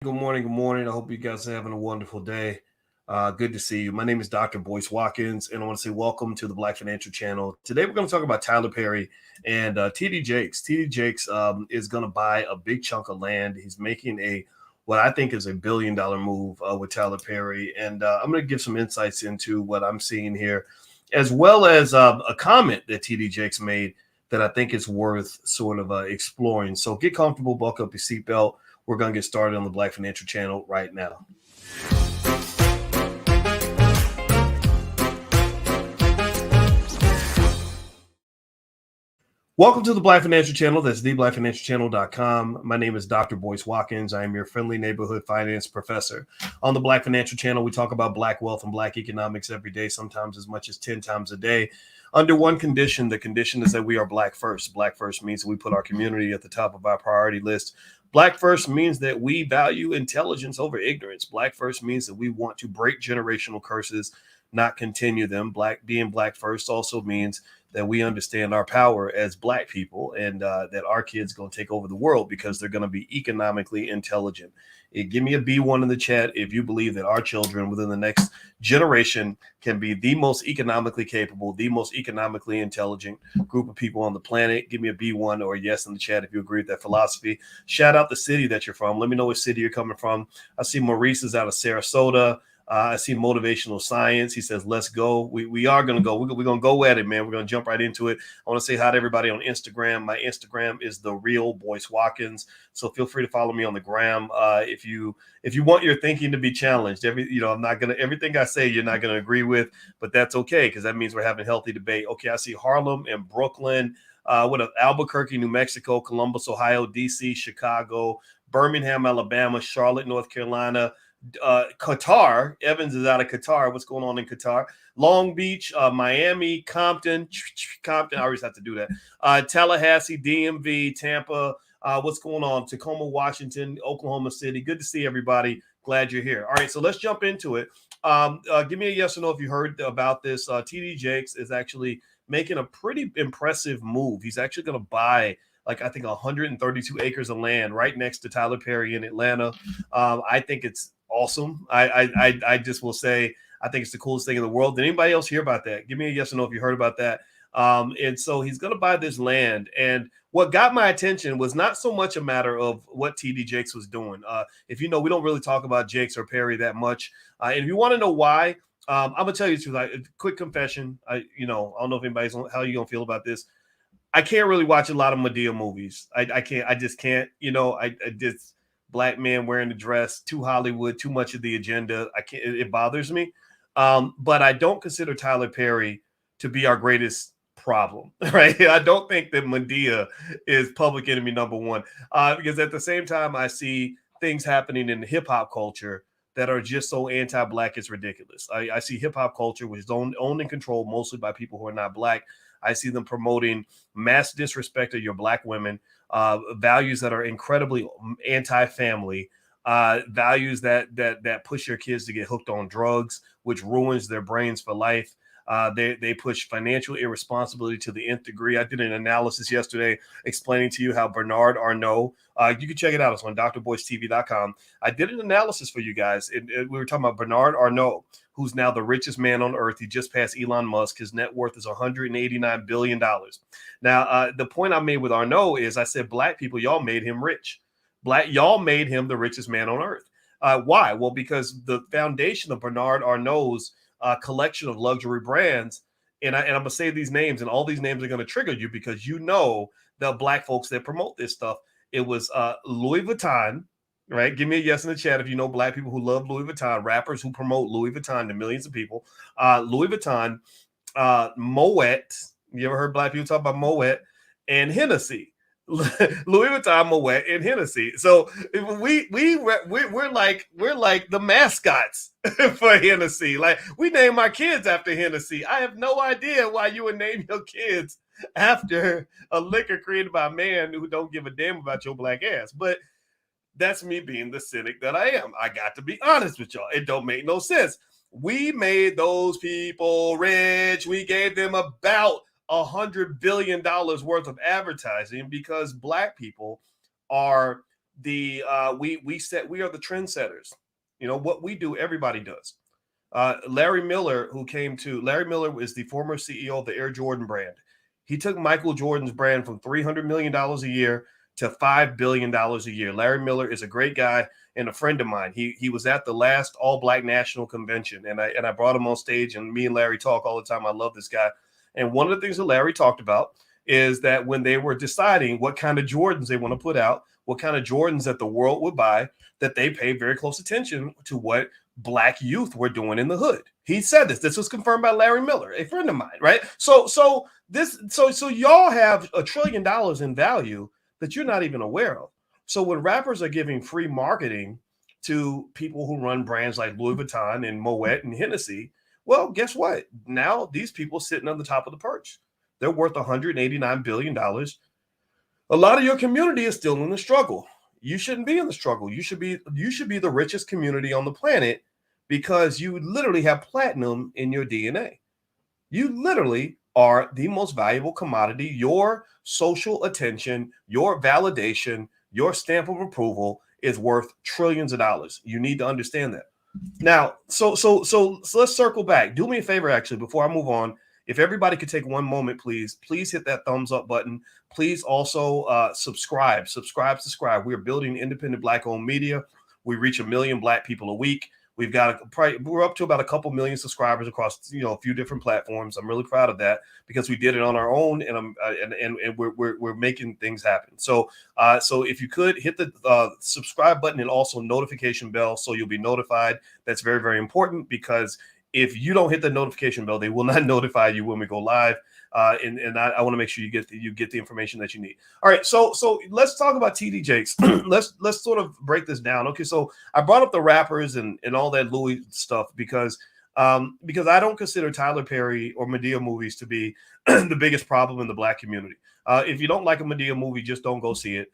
Good morning. Good morning. I hope you guys are having a wonderful day. Good to see you. My name is Dr. Boyce Watkins, and I want to say welcome to the Black Financial Channel. Today, we're going to talk about Tyler Perry and T.D. Jakes. T.D. Jakes is going to buy a big chunk of land. He's making what I think is a $1 billion move with Tyler Perry, and I'm going to give some insights into what I'm seeing here, as well as a comment that T.D. Jakes made that I think is worth sort of exploring. So get comfortable, buckle up your seatbelt. We're going to get started on the Black Financial Channel right now. Welcome to the Black Financial Channel. That's theblackfinancialchannel.com. My name is Dr. Boyce Watkins. I am your friendly neighborhood finance professor. On the Black Financial Channel, we talk about Black wealth and Black economics every day, sometimes as much as 10 times a day. Under one condition, the condition is that we are Black first. Black first means that we put our community at the top of our priority list. Black first means that we value intelligence over ignorance. Black first means that we want to break generational curses, not continue them. Being Black first also means that we understand our power as Black people, and that our kids going to take over the world because they're going to be economically intelligent. Give me a B1 in the chat if you believe that our children within the next generation can be the most economically capable, the most economically intelligent group of people on the planet. Give me a B1 or a yes in the chat if you agree with that philosophy. Shout out the city that you're from. Let me know what city you're coming from. I see Maurice is out of Sarasota. I see motivational science. He says, let's go. We are going to go. We're going to go at it, man. We're going to jump right into it. I want to say hi to everybody on Instagram. My Instagram is The Real Boyce Watkins. So feel free to follow me on the gram. If you want your thinking to be challenged, I'm not going to, everything I say, you're not going to agree with, but that's okay, because that means we're having healthy debate. Okay. I see Harlem and Brooklyn. Albuquerque, New Mexico, Columbus, Ohio, DC, Chicago, Birmingham, Alabama, Charlotte, North Carolina, Qatar. Evans is out of Qatar. What's going on in Qatar? Long Beach, Miami, Compton. I always have to do that. Tallahassee, DMV, Tampa. What's going on? Tacoma, Washington, Oklahoma City. Good to see everybody. Glad you're here. All right, so let's jump into it. Give me a yes or no if you heard about this. T.D. Jakes is actually making a pretty impressive move. He's actually going to buy, like, I think 132 acres of land right next to Tyler Perry in Atlanta. I think it's awesome. I just will say, I think it's the coolest thing in the world. Did anybody else hear about that? Give me a yes or no if you heard about that. And so he's going to buy this land. And what got my attention was not so much a matter of what T.D. Jakes was doing. If you know, we don't really talk about Jakes or Perry that much. And if you want to know why, I'm gonna tell you the truth. Quick confession. I don't know if anybody's how you gonna feel about this. I can't really watch a lot of Madea movies. I can't. I just can't. I just Black man wearing a dress, too Hollywood, too much of the agenda. I can't. It bothers me. But I don't consider Tyler Perry to be our greatest problem, right? I don't think that Madea is public enemy number one, because at the same time I see things happening in the hip hop culture that are just so anti-Black, it's ridiculous. I see hip hop culture, which is owned and controlled mostly by people who are not Black. I see them promoting mass disrespect of your Black women, values that are incredibly anti-family, values that push your kids to get hooked on drugs, which ruins their brains for life. They push financial irresponsibility to the nth degree. I did an analysis yesterday explaining to you how Bernard Arnault, you can check it out. It's on drboycetv.com. I did an analysis for you guys. We were talking about Bernard Arnault, who's now the richest man on earth. He just passed Elon Musk. His net worth is $189 billion. Now, the point I made with Arnault is I said, Black people, y'all made him rich. Y'all made him the richest man on earth. Why? Well, because the foundation of Bernard Arnault's collection of luxury brands, and I'm going to say these names, and all these names are going to trigger you because the Black folks that promote this stuff. It was Louis Vuitton, right? Give me a yes in the chat if you know Black people who love Louis Vuitton, rappers who promote Louis Vuitton to millions of people. Louis Vuitton, Moet. You ever heard Black people talk about Moet? And Hennessy. Louis Vuitton, Moet, and Hennessy. So we're like the mascots for Hennessy. Like, we name our kids after Hennessy. I have no idea why you would name your kids after a liquor created by a man who don't give a damn about your Black ass. But that's me being the cynic that I am. I got to be honest with y'all. It don't make no sense. We made those people rich. We gave them about $100 billion worth of advertising because Black people are we are the trendsetters. What we do, everybody does. Larry Miller is the former CEO of the Air Jordan brand. He took Michael Jordan's brand from $300 million a year to $5 billion a year. Larry Miller is a great guy and a friend of mine. He was at the last All Black National Convention, and I brought him on stage, and me and Larry talk all the time. I love this guy. And one of the things that Larry talked about is that when they were deciding what kind of Jordans they want to put out, what kind of Jordans that the world would buy, that they paid very close attention to what Black youth were doing in the hood. He said this. This was confirmed by Larry Miller, a friend of mine, right? So y'all have $1 trillion in value that you're not even aware of. So when rappers are giving free marketing to people who run brands like Louis Vuitton and Moet and Hennessy, well, guess what? Now these people sitting on the top of the perch. They're worth $189 billion. A lot of your community is still in the struggle. You shouldn't be in the struggle. You should be the richest community on the planet because you literally have platinum in your DNA. You literally are the most valuable commodity. Your social attention, your validation, your stamp of approval is worth trillions of dollars. You need to understand that. Now, so let's circle back. Do me a favor, actually, before I move on. If everybody could take one moment, please hit that thumbs up button. Please also subscribe. We're building independent Black-owned media. We reach 1 million Black people a week. We're up to about a couple million subscribers across a few different platforms. I'm really proud of that because we did it on our own, and we're making things happen. So if you could hit the subscribe button and also notification bell, so you'll be notified. That's very, very important because if you don't hit the notification bell, they will not notify you when we go live. And I want to make sure you get the information that you need. All right, so let's talk about TD Jakes. let's sort of break this down. Okay, so I brought up the rappers and all that Louis stuff because I don't consider Tyler Perry or Madea movies to be the biggest problem in the Black community. If you don't like a Madea movie, just don't go see it.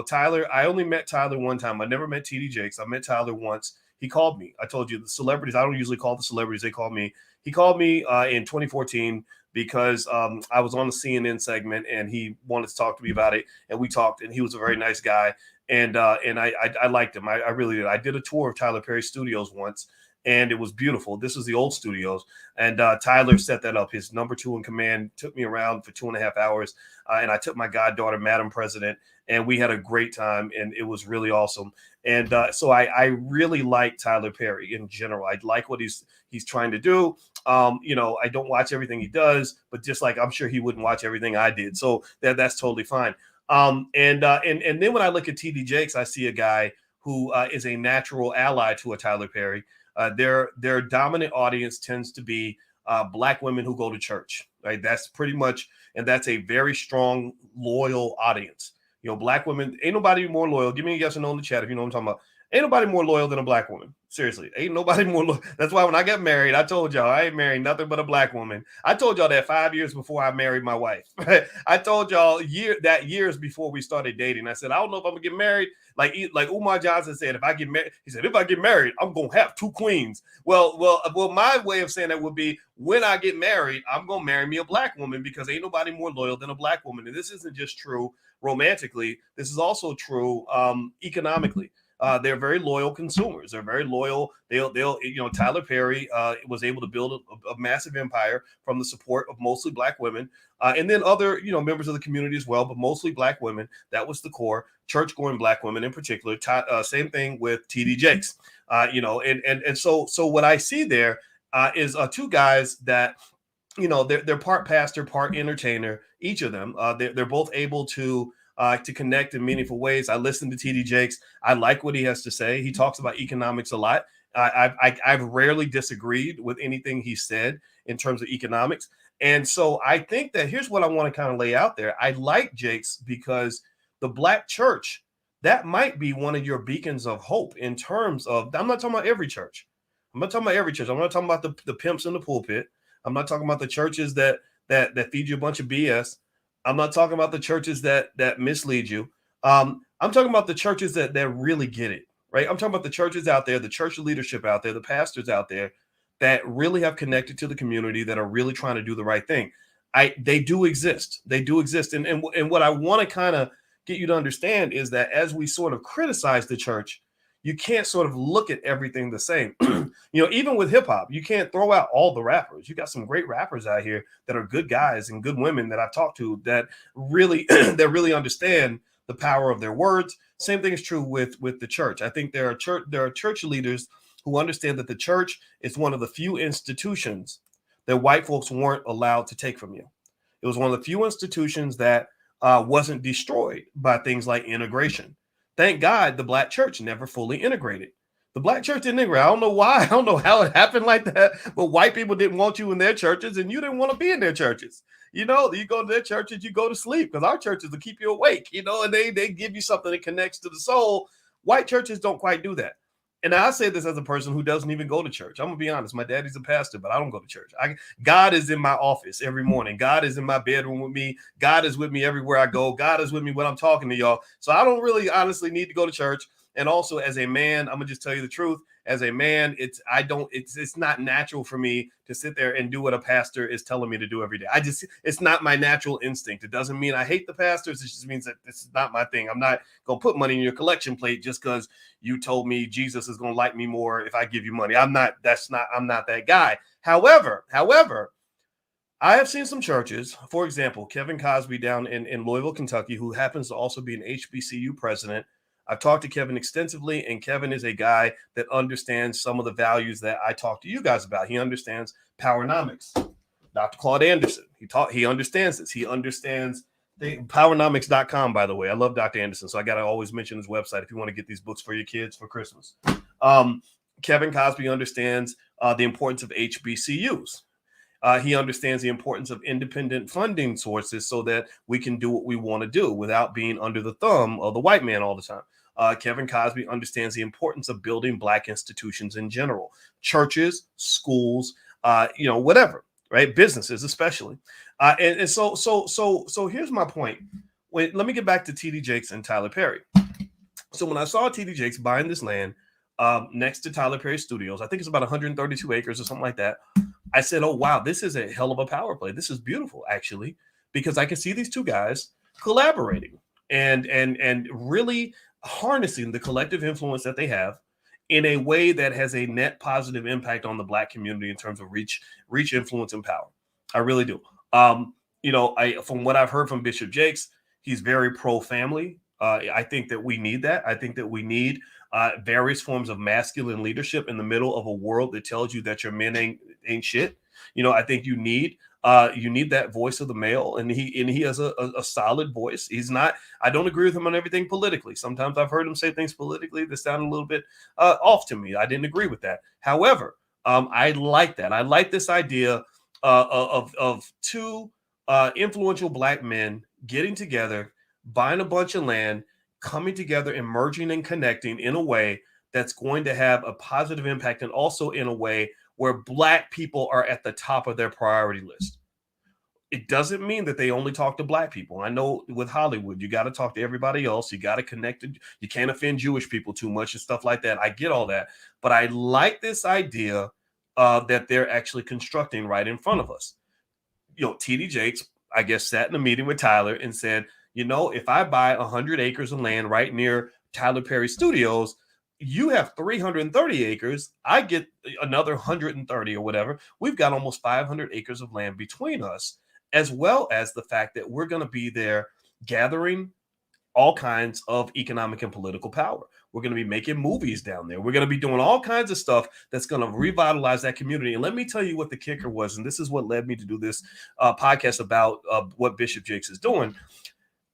Tyler, I only met Tyler one time. I never met TD Jakes. I met Tyler once. He called me. I told you the celebrities. I don't usually call the celebrities. They call me. He called me in 2014 because I was on the CNN segment and he wanted to talk to me about it. And we talked, and he was a very nice guy. And I liked him. I really did. I did a tour of Tyler Perry Studios once, and it was beautiful. This was the old studios. And Tyler set that up. His number 2 in command took me around for 2.5 hours. And I took my goddaughter, Madam President, and we had a great time. And it was really awesome. And so I really like Tyler Perry in general. I like what he's trying to do. I don't watch everything he does, but just like I'm sure he wouldn't watch everything I did. So that's totally fine. And then when I look at TD Jakes, I see a guy who is a natural ally to a Tyler Perry. Their dominant audience tends to be Black women who go to church, right? That's pretty much, and that's a very strong, loyal audience. Black women, ain't nobody more loyal. Give me a yes or no in the chat if you know what I'm talking about. Ain't nobody more loyal than a Black woman. Seriously, ain't nobody more loyal. That's why when I got married, I told y'all I ain't married nothing but a Black woman. I told y'all that 5 years before I married my wife. I told y'all years before we started dating. I said, I don't know if I'm gonna get married. Like Umar Johnson said, if I get married, he said, if I get married, I'm gonna have 2 queens. Well, my way of saying that would be when I get married, I'm gonna marry me a Black woman because ain't nobody more loyal than a Black woman. And this isn't just true romantically. This is also true economically. They're very loyal consumers. They're very loyal. They'll Tyler Perry was able to build a massive empire from the support of mostly Black women, and then other members of the community as well, but mostly Black women. That was the core. Church-going Black women in particular. Same thing with TD Jakes. And so what I see there is 2 guys that they're part pastor, part entertainer. Each of them, they're both able to connect in meaningful ways. I listen to TD Jakes. I like what he has to say. He talks about economics a lot. I've rarely disagreed with anything he said in terms of economics. And so I think that here's what I want to kind of lay out there. I like Jakes because the Black church, that might be one of your beacons of hope in terms of, I'm not talking about every church. I'm not talking about every church. I'm not talking about the pimps in the pulpit. I'm not talking about the churches that feed you a bunch of BS. I'm not talking about the churches that mislead you. I'm talking about the churches that really get it, right? I'm talking about the churches out there, the church leadership out there, the pastors out there that really have connected to the community, that are really trying to do the right thing. They do exist. They do exist. And what I want to kind of get you to understand is that as we sort of criticize the church, you can't sort of look at everything the same. Even with hip hop, you can't throw out all the rappers. You got some great rappers out here that are good guys and good women that I've talked to that really that really understand the power of their words. Same thing is true with the church. I think there are church leaders who understand that the church is one of the few institutions that white folks weren't allowed to take from you. It was one of the few institutions that wasn't destroyed by things like integration. Thank God the black church never fully integrated. The black church didn't integrate. I don't know why. I don't know how it happened like that. But white people didn't want you in their churches, and you didn't want to be in their churches. You go to their churches, you go to sleep, because our churches will keep you awake, and they give you something that connects to the soul. White churches don't quite do that. And I say this as a person who doesn't even go to church. I'm going to be honest. My daddy's a pastor, but I don't go to church. God is in my office every morning. God is in my bedroom with me. God is with me everywhere I go. God is with me when I'm talking to y'all. So I don't really honestly need to go to church. And also as a man, I'm going to just tell you the truth. As a man, it's not natural for me to sit there and do what a pastor is telling me to do every day. It's not my natural instinct. It doesn't mean I hate the pastors. It just means that this is not my thing. I'm not going to put money in your collection plate just because you told me Jesus is going to like me more if I give you money. I'm not that guy. However, I have seen some churches, for example, Kevin Cosby down in Louisville, Kentucky, who happens to also be an HBCU president. I've talked to Kevin extensively, and Kevin is a guy that understands some of the values that I talk to you guys about. He understands powernomics. Dr. Claude Anderson, he understands this. He understands powernomics.com, by the way. I love Dr. Anderson, so I got to always mention his website if you want to get these books for your kids for Christmas. Kevin Cosby understands the importance of HBCUs. He understands the importance of independent funding sources so that we can do what we want to do without being under the thumb of the white man all the time. Kevin Cosby understands the importance of building black institutions in general, churches, schools, whatever, right? Businesses, especially. And so here's my point. Let me get back to T.D. Jakes and Tyler Perry. So when I saw T.D. Jakes buying this land next to Tyler Perry Studios, I think it's about 132 acres or something like that. I said, oh, wow, this is a hell of a power play. This is beautiful, actually, because I can see these two guys collaborating and really harnessing the collective influence that they have in a way that has a net positive impact on the black community in terms of reach, influence, and power. I really do. From what I've heard from Bishop Jakes, he's very pro-family. I think that we need that. I think that we need various forms of masculine leadership in the middle of a world that tells you that your men ain't shit. I think you need that voice of the male, and he has a solid voice. I don't agree with him on everything politically. Sometimes I've heard him say things politically that sound a little bit off to me. I didn't agree with that. However, I like that. I like this idea of two influential black men getting together, buying a bunch of land, coming together and merging and connecting in a way that's going to have a positive impact, and also in a way where black people are at the top of their priority list. It doesn't mean that they only talk to black people. I know with Hollywood, you got to talk to everybody else. You got to connect. You can't offend Jewish people too much and stuff like that. I get all that. But I like this idea that they're actually constructing right in front of us. T.D. Jakes, I guess, sat in a meeting with Tyler and said, if I buy 100 acres of land right near Tyler Perry Studios, you have 330 acres. I get another 130 or whatever. We've got almost 500 acres of land between us, as well as the fact that we're going to be there gathering all kinds of economic and political power. We're going to be making movies down there. We're going to be doing all kinds of stuff that's going to revitalize that community. And let me tell you what the kicker was. And this is what led me to do this podcast about what Bishop Jakes is doing.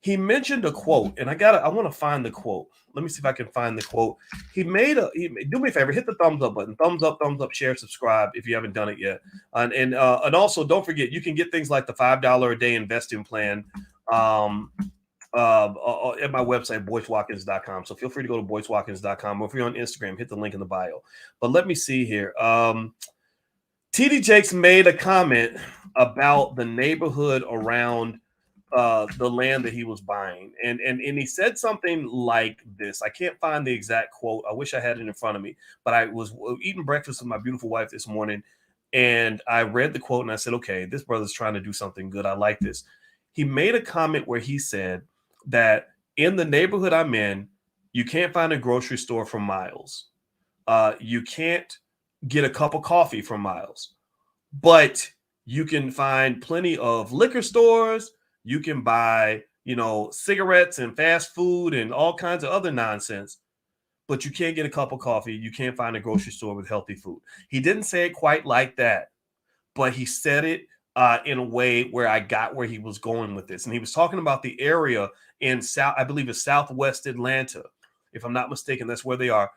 He mentioned a quote, and I want to find the quote. Let me see if I can find the quote. Do me a favor, hit the thumbs up button. Thumbs up, share, subscribe if you haven't done it yet. And also don't forget, you can get things like the $5 a day investing plan at my website, boycewatkins.com. So feel free to go to boycewatkins.com, or if you're on Instagram, hit the link in the bio. But let me see here. T.D. Jakes made a comment about the neighborhood around the land that he was buying, and he said something like this. I can't find the exact quote. I wish I had it in front of me, but I was eating breakfast with my beautiful wife this morning, and I read the quote and I said, okay, this brother's trying to do something good. I like this. He made a comment where he said that In the neighborhood I'm in, you can't find a grocery store for miles. You can't get a cup of coffee for miles, but you can find plenty of liquor stores. You can buy, cigarettes and fast food and all kinds of other nonsense, but you can't get a cup of coffee. You can't find a grocery store with healthy food. He didn't say it quite like that, but he said it in a way where I got where he was going with this. And he was talking about the area in I believe it's Southwest Atlanta. If I'm not mistaken, that's where they are.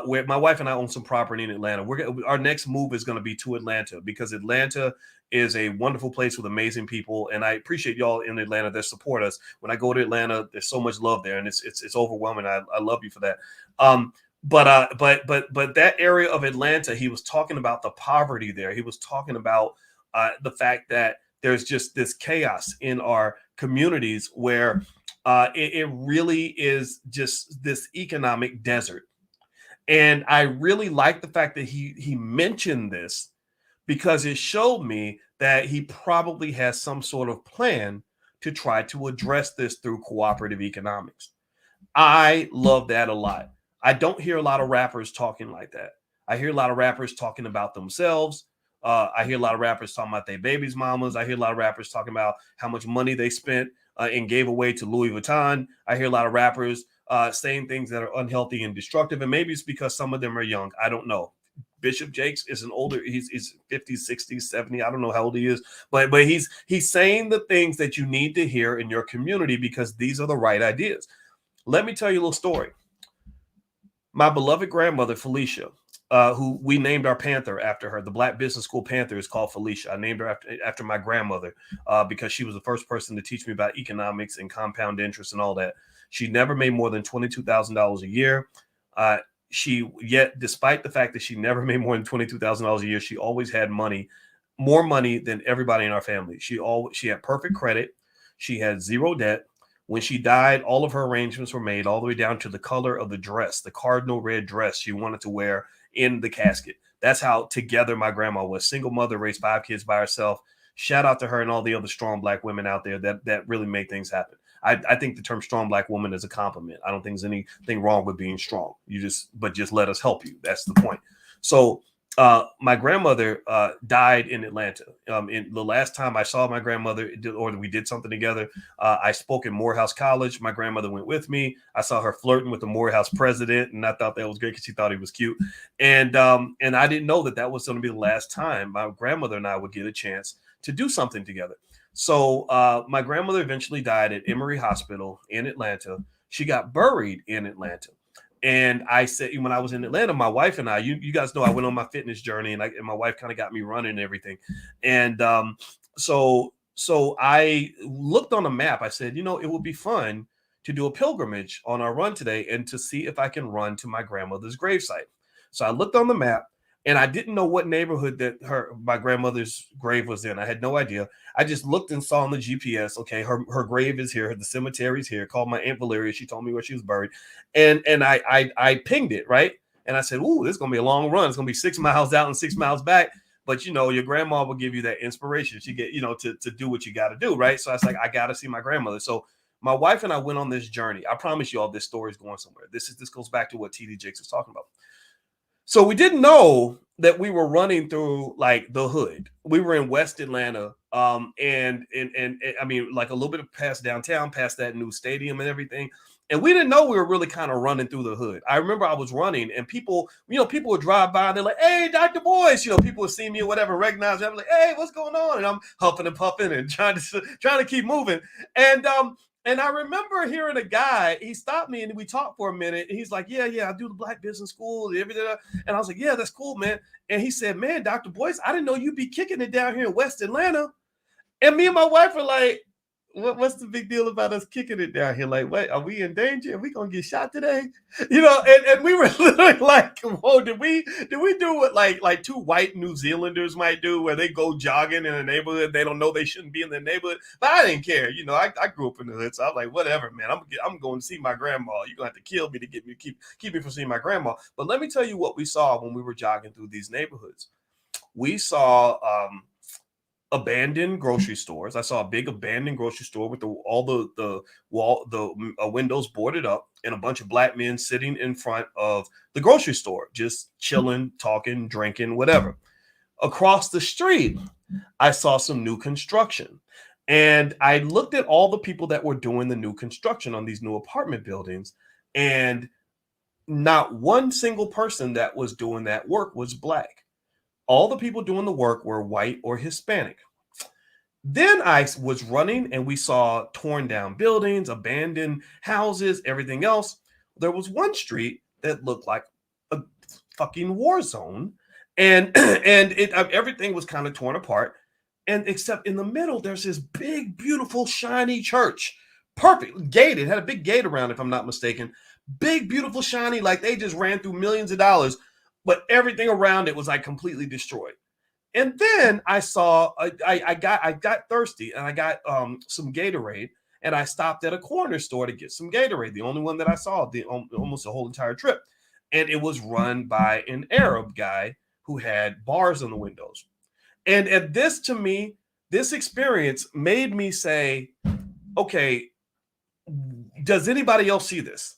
Where my wife and I own some property in Atlanta. Our next move is going to be to Atlanta, because Atlanta is a wonderful place with amazing people, and I appreciate y'all in Atlanta that support us. When I go to Atlanta, there's so much love there, and it's overwhelming. I love you for that. But that area of Atlanta, he was talking about the poverty there. He was talking about the fact that there's just this chaos in our communities where it really is just this economic desert. And I really like the fact that he mentioned this, because it showed me that he probably has some sort of plan to try to address this through cooperative economics. I love that a lot. I don't hear a lot of rappers talking like that. I hear a lot of rappers talking about themselves. I hear a lot of rappers talking about their babies' mamas. I hear a lot of rappers talking about how much money they spent and gave away to Louis Vuitton. I hear a lot of rappers saying things that are unhealthy and destructive. And maybe it's because some of them are young. I don't know. Bishop Jakes is an older, he's 50, 60, 70. I don't know how old he is, but he's saying the things that you need to hear in your community, because these are the right ideas. Let me tell you a little story. My beloved grandmother, Felicia, who we named our panther after her. The Black Business School panther is called Felicia. I named her after my grandmother because she was the first person to teach me about economics and compound interest and all that. She never made more than $22,000 a year. Despite the fact that she never made more than $22,000 a year, she always had money, more money than everybody in our family. She had perfect credit. She had zero debt. When she died, all of her arrangements were made, all the way down to the color of the dress, the cardinal red dress she wanted to wear in the casket. That's how together my grandma was. Single mother, raised 5 kids by herself. Shout out to her and all the other strong Black women out there that really made things happen. I think the term strong Black woman is a compliment. I don't think there's anything wrong with being strong. Just let us help you. That's the point. So my grandmother died in Atlanta. In the last time I saw my grandmother, or we did something together, I spoke in Morehouse College. My grandmother went with me. I saw her flirting with the Morehouse president, and I thought that was great because she thought he was cute. And I didn't know that was going to be the last time my grandmother and I would get a chance to do something together. So my grandmother eventually died at Emory Hospital in Atlanta. She got buried in Atlanta. And I said, when I was in Atlanta, my wife and I, you guys know, I went on my fitness journey, and my wife kind of got me running and everything. And so I looked on a map. I said, it would be fun to do a pilgrimage on our run today and to see if I can run to my grandmother's gravesite. So I looked on the map, and I didn't know what neighborhood that my grandmother's grave was in. I had no idea. I just looked and saw on the GPS, okay, her grave is here, the cemetery's here. Called my Aunt Valeria. She told me where she was buried. And I pinged it, right? And I said, ooh, this is going to be a long run. It's going to be 6 miles out and 6 miles back. But, your grandma will give you that inspiration. She get, to do what you got to do, right? So I was like, I got to see my grandmother. So my wife and I went on this journey. I promise you all this story is going somewhere. This goes back to what T.D. Jakes was talking about. So we didn't know that we were running through like the hood. We were in West Atlanta, and I mean, like a little bit past downtown, past that new stadium and everything. And we didn't know we were really kind of running through the hood. I remember I was running, and people would drive by and they're like, "Hey, Dr. Boyce," people would see me or whatever, recognize me. I'm like, "Hey, what's going on?" And I'm huffing and puffing and trying to keep moving. And I remember hearing a guy, he stopped me and we talked for a minute. And he's like, yeah, I do the Black Business School and everything. And I was like, yeah, that's cool, man. And he said, man, Dr. Boyce, I didn't know you'd be kicking it down here in West Atlanta. And me and my wife were like, what's the big deal about us kicking it down here? Like, wait, are we in danger? Are we gonna get shot today? And we were literally like, whoa, did we do what like two white New Zealanders might do, where they go jogging in a neighborhood, they don't know they shouldn't be in the neighborhood? But I didn't care. I grew up in the hood, so I was like, whatever, man. I'm going to see my grandma. You're gonna have to kill me to keep me from seeing my grandma. But let me tell you what we saw when we were jogging through these neighborhoods. We saw abandoned grocery stores. I saw a big abandoned grocery store with all the wall, the windows boarded up, and a bunch of black men sitting in front of the grocery store, just chilling, talking, drinking, whatever. Across the street, I saw some new construction. And I looked at all the people that were doing the new construction on these new apartment buildings, and not one single person that was doing that work was black. All the people doing the work were white or Hispanic. Then I was running and we saw torn down buildings, abandoned houses, everything else. There was one street that looked like a fucking war zone, and everything was kind of torn apart. And except in the middle, there's this big, beautiful, shiny church, perfect gated, had a big gate around, if I'm not mistaken. Big, beautiful, shiny, like they just ran through millions of dollars, but everything around it was like completely destroyed. And then I saw, I got thirsty and I got some Gatorade, and I stopped at a corner store to get some Gatorade, the only one that I saw almost the whole entire trip. And it was run by an Arab guy who had bars on the windows. And this, to me, this experience made me say, okay, does anybody else see this?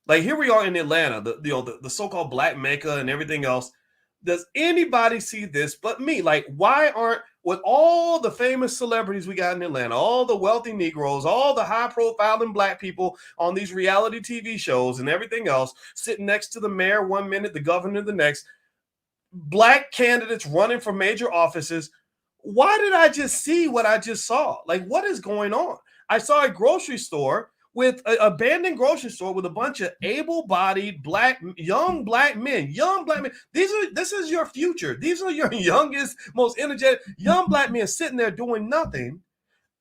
Like, here we are in Atlanta, the so-called Black Mecca and everything else. Does anybody see this but me? Like, why aren't, with all the famous celebrities we got in Atlanta, all the wealthy Negroes, all the high-profiling black people on these reality TV shows and everything else, sitting next to the mayor one minute, the governor the next, black candidates running for major offices, why did I just see what I just saw? Like, what is going on? I saw a grocery store with an abandoned grocery store with a bunch of able-bodied young black men. This is your future. These are your youngest, most energetic young black men sitting there doing nothing.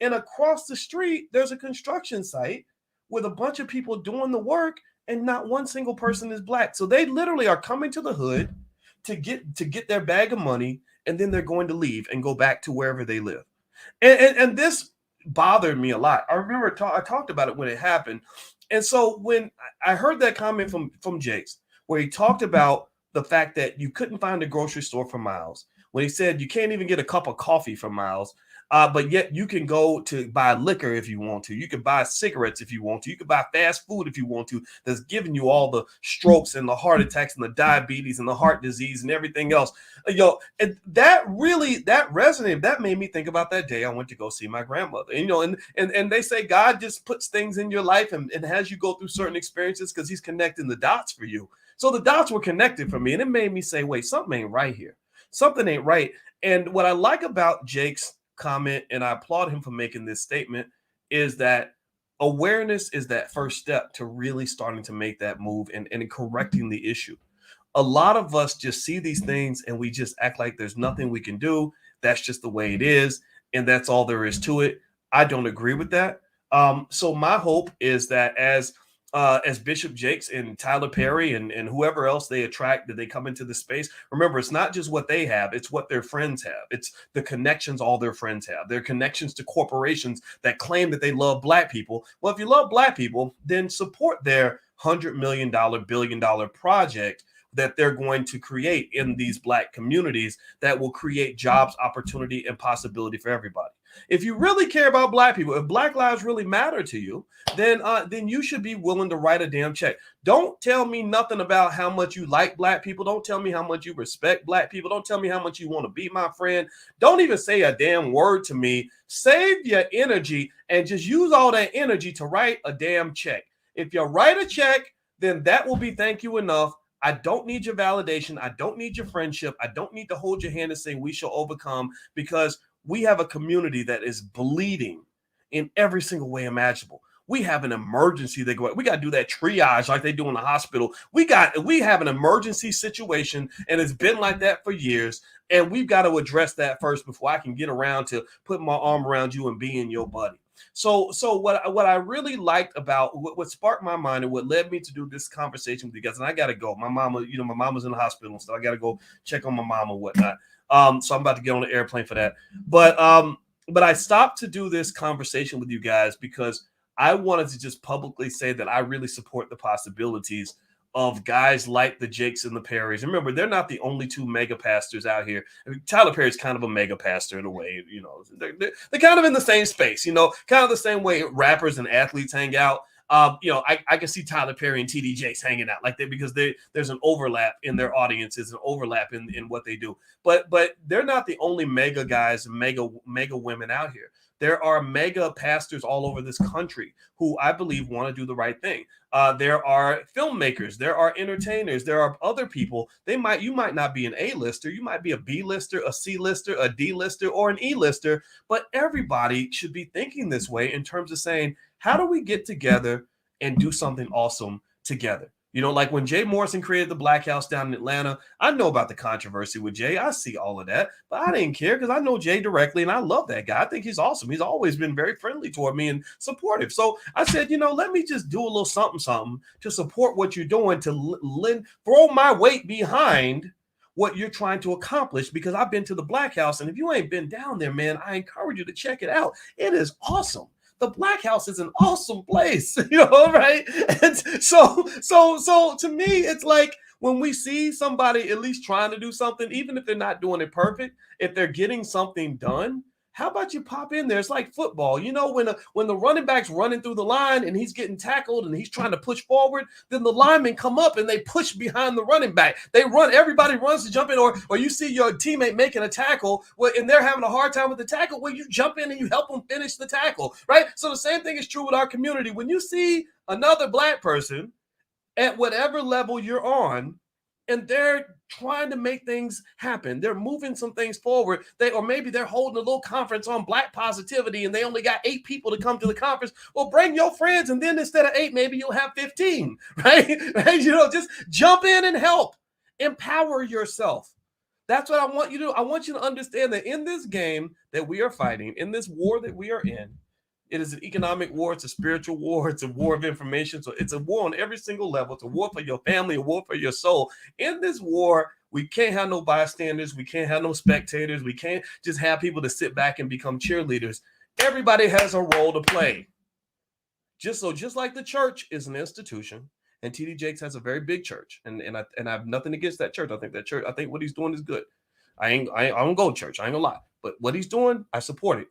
And across the street, there's a construction site with a bunch of people doing the work, and not one single person is black. So they literally are coming to the hood to get their bag of money, and then they're going to leave and go back to wherever they live. And this bothered me a lot. I remember I talked about it when it happened. And so when I heard that comment from Jakes, where he talked about the fact that you couldn't find a grocery store for miles, when he said you can't even get a cup of coffee for miles, but yet you can go to buy liquor if you want to. You can buy cigarettes if you want to. You can buy fast food if you want to. That's giving you all the strokes and the heart attacks and the diabetes and the heart disease and everything else. And that resonated. That made me think about that day I went to go see my grandmother. And they say God just puts things in your life and has you go through certain experiences because he's connecting the dots for you. So the dots were connected for me, and it made me say, wait, something ain't right here. Something ain't right. And what I like about Jake's comment, and I applaud him for making this statement, is that awareness is that first step to really starting to make that move and correcting the issue. A lot of us just see these things and we just act like there's nothing we can do. That's just the way it is, and that's all there is to it. I don't agree with that. So my hope is that as Bishop Jakes and Tyler Perry and whoever else they attract, that they come into the space. Remember, it's not just what they have, it's what their friends have. It's the connections all their friends have. Their connections to corporations that claim that they love black people. Well, if you love black people, then support their $100 million, billion-dollar project that they're going to create in these black communities that will create jobs, opportunity, and possibility for everybody. If you really care about black people, if black lives really matter to you, then you should be willing to write a damn check. Don't tell me nothing about how much you like black people. Don't tell me how much you respect black people. Don't tell me how much you want to be my friend. Don't even say a damn word to me. Save your energy and just use all that energy to write a damn check. If you write a check, then that will be thank you enough. I don't need your validation. I don't need your friendship. I don't need to hold your hand and say we shall overcome, because we have a community that is bleeding in every single way imaginable. We have an emergency. We got to do that triage like they do in the hospital. We have an emergency situation, and it's been like that for years. And we've got to address that first before I can get around to put my arm around you and being your buddy. So what I really liked about what sparked my mind and what led me to do this conversation with you guys, and I got to go. My mama's in the hospital, so I got to go check on my mom and whatnot. So I'm about to get on the airplane for that. But I stopped to do this conversation with you guys because I wanted to just publicly say that I really support the possibilities of guys like the Jakes and the Perrys. Remember, they're not the only two mega pastors out here. I mean, Tyler Perry's kind of a mega pastor in a way, you know. They're kind of in the same space, you know, kind of the same way rappers and athletes hang out. You know, I can see Tyler Perry and T.D. Jakes hanging out like that because there's an overlap in their audiences, an overlap in what they do. But they're not the only mega guys, mega women out here. There are mega pastors all over this country who I believe want to do the right thing. There are filmmakers, there are entertainers, there are other people. You might not be an A-lister, you might be a B-lister, a C-lister, a D-lister, or an E-lister, but everybody should be thinking this way in terms of saying, how do we get together and do something awesome together? You know, like when Jay Morrison created the Black House down in Atlanta, I know about the controversy with Jay. I see all of that, but I didn't care because I know Jay directly and I love that guy. I think he's awesome. He's always been very friendly toward me and supportive. So I said, you know, let me just do a little something to support what you're doing, to throw my weight behind what you're trying to accomplish, because I've been to the Black House. And if you ain't been down there, man, I encourage you to check it out. It is awesome. The Black House is an awesome place, you know, right? And so to me, it's like when we see somebody at least trying to do something, even if they're not doing it perfect, if they're getting something done, how about you pop in there? It's like football. You know, when the running back's running through the line and he's getting tackled and he's trying to push forward, then the linemen come up and they push behind the running back. They run, everybody runs to jump in, or you see your teammate making a tackle and they're having a hard time with the tackle, well, you jump in and you help them finish the tackle, right? So the same thing is true with our community. When you see another Black person at whatever level you're on, and they're trying to make things happen, they're moving some things forward, or maybe they're holding a little conference on Black positivity and they only got 8 people to come to the conference. Well, bring your friends, and then instead of 8, maybe you'll have 15, right? You know, just jump in and help. Empower yourself. That's what I want you to do. I want you to understand that in this game that we are fighting, in this war that we are in, it is an economic war. It's a spiritual war. It's a war of information. So it's a war on every single level. It's a war for your family, a war for your soul. In this war, we can't have no bystanders. We can't have no spectators. We can't just have people to sit back and become cheerleaders. Everybody has a role to play. Just like the church is an institution, and T.D. Jakes has a very big church, and I have nothing against that church. I think what he's doing is good. I don't go to church. I ain't gonna lie, but what he's doing, I support it.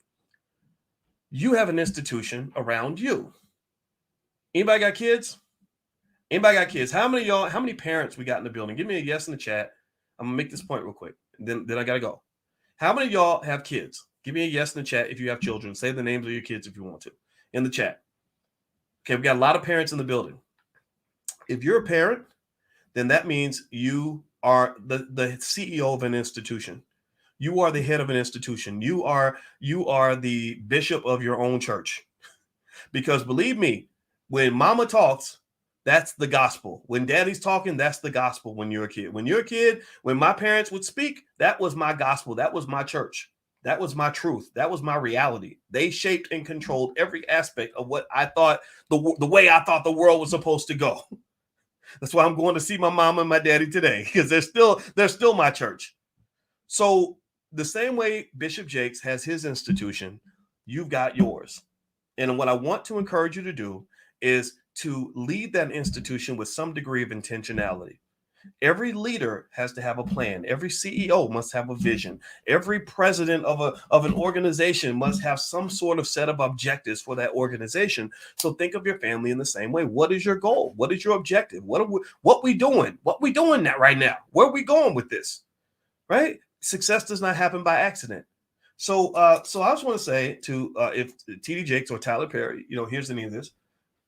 You have an institution around you. Anybody got kids? How many parents we got in the building? Give me a yes in the chat. I'm gonna make this point real quick. Then I gotta go. How many of y'all have kids? Give me a yes in the chat if you have children. Say the names of your kids if you want to in the chat. Okay, we got a lot of parents in the building. If you're a parent, then that means you are the CEO of an institution. You are the head of an institution. You are the bishop of your own church. Because believe me, when mama talks, that's the gospel. When daddy's talking, that's the gospel when you're a kid. When you're a kid, when my parents would speak, that was my gospel. That was my church. That was my truth. That was my reality. They shaped and controlled every aspect of what I thought, the way I thought the world was supposed to go. That's why I'm going to see my mama and my daddy today, because they're still my church. So the same way Bishop Jakes has his institution, you've got yours. And what I want to encourage you to do is to lead that institution with some degree of intentionality. Every leader has to have a plan. Every CEO must have a vision. Every president of an organization must have some sort of set of objectives for that organization. So think of your family in the same way. What is your goal? What is your objective? What we doing? What we doing that right now? Where are we going with this? Right? Success does not happen by accident. So I just want to say to if T.D. Jakes or Tyler Perry, you know, here's any of this,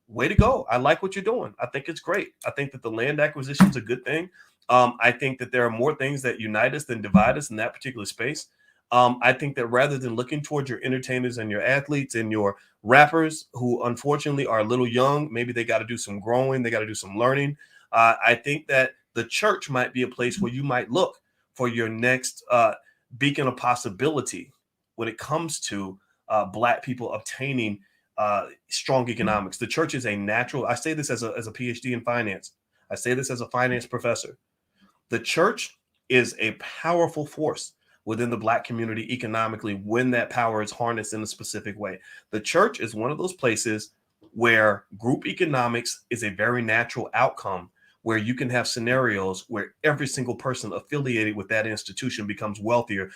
way to go. I like what you're doing. I think it's great. I think that the land acquisition is a good thing. I think that there are more things that unite us than divide us in that particular space. I think that rather than looking towards your entertainers and your athletes and your rappers who unfortunately are a little young, maybe they got to do some growing, they got to do some learning. I think that the church might be a place where you might look for your next beacon of possibility when it comes to Black people obtaining strong economics. The church is a natural. I say this as a PhD in finance. I say this as a finance professor. The church is a powerful force within the Black community economically when that power is harnessed in a specific way. The church is one of those places where group economics is a very natural outcome where you can have scenarios where every single person affiliated with that institution becomes wealthier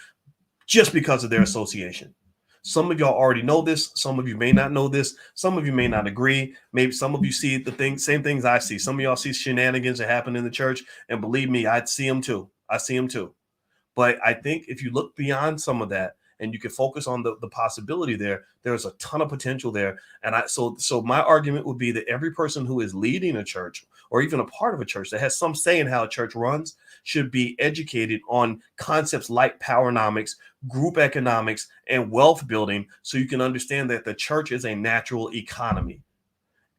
just because of their association. Some of y'all already know this. Some of you may not know this. Some of you may not agree. Maybe some of you see same things I see. Some of y'all see shenanigans that happen in the church, and believe me, I see them too. I see them too. But I think if you look beyond some of that and you can focus on the possibility there's a ton of potential there. And so my argument would be that every person who is leading a church or even a part of a church that has some say in how a church runs should be educated on concepts like powernomics, group economics, and wealth building, so you can understand that the church is a natural economy.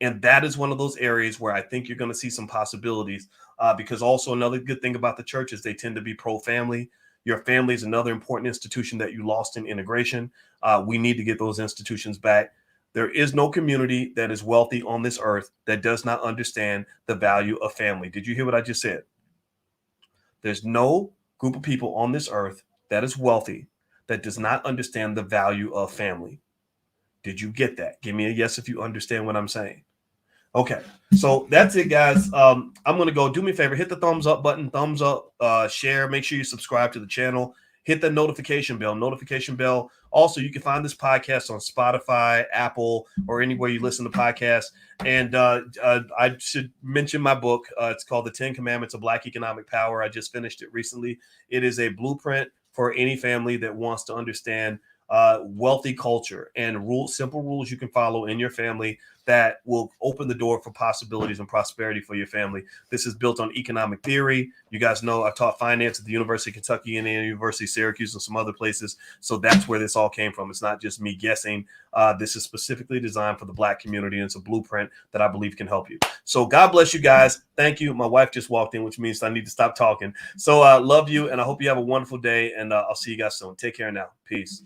And that is one of those areas where I think you're going to see some possibilities, because also another good thing about the church is they tend to be pro-family. Your family is another important institution that you lost in integration. We need to get those institutions back. There is no community that is wealthy on this earth that does not understand the value of family. Did you hear what I just said? There's no group of people on this earth that is wealthy that does not understand the value of family. Did you get that? Give me a yes if you understand what I'm saying. Okay, so that's it, guys. I'm going to go. Do me a favor, hit the thumbs up button, thumbs up, share. Make sure you subscribe to the channel. Hit the notification bell. Also, you can find this podcast on Spotify, Apple, or anywhere you listen to podcasts. And I should mention my book. It's called The 10 Commandments of Black Economic Power. I just finished it recently. It is a blueprint for any family that wants to understand wealthy culture and simple rules you can follow in your family that will open the door for possibilities and prosperity for your family. This is built on economic theory. You guys know I taught finance at the University of Kentucky and the University of Syracuse and some other places. So that's where this all came from. It's not just me guessing. This is specifically designed for the Black community, and it's a blueprint that I believe can help you. So God bless you guys. Thank you. My wife just walked in, which means I need to stop talking. So love you, and I hope you have a wonderful day, and I'll see you guys soon. Take care now. Peace.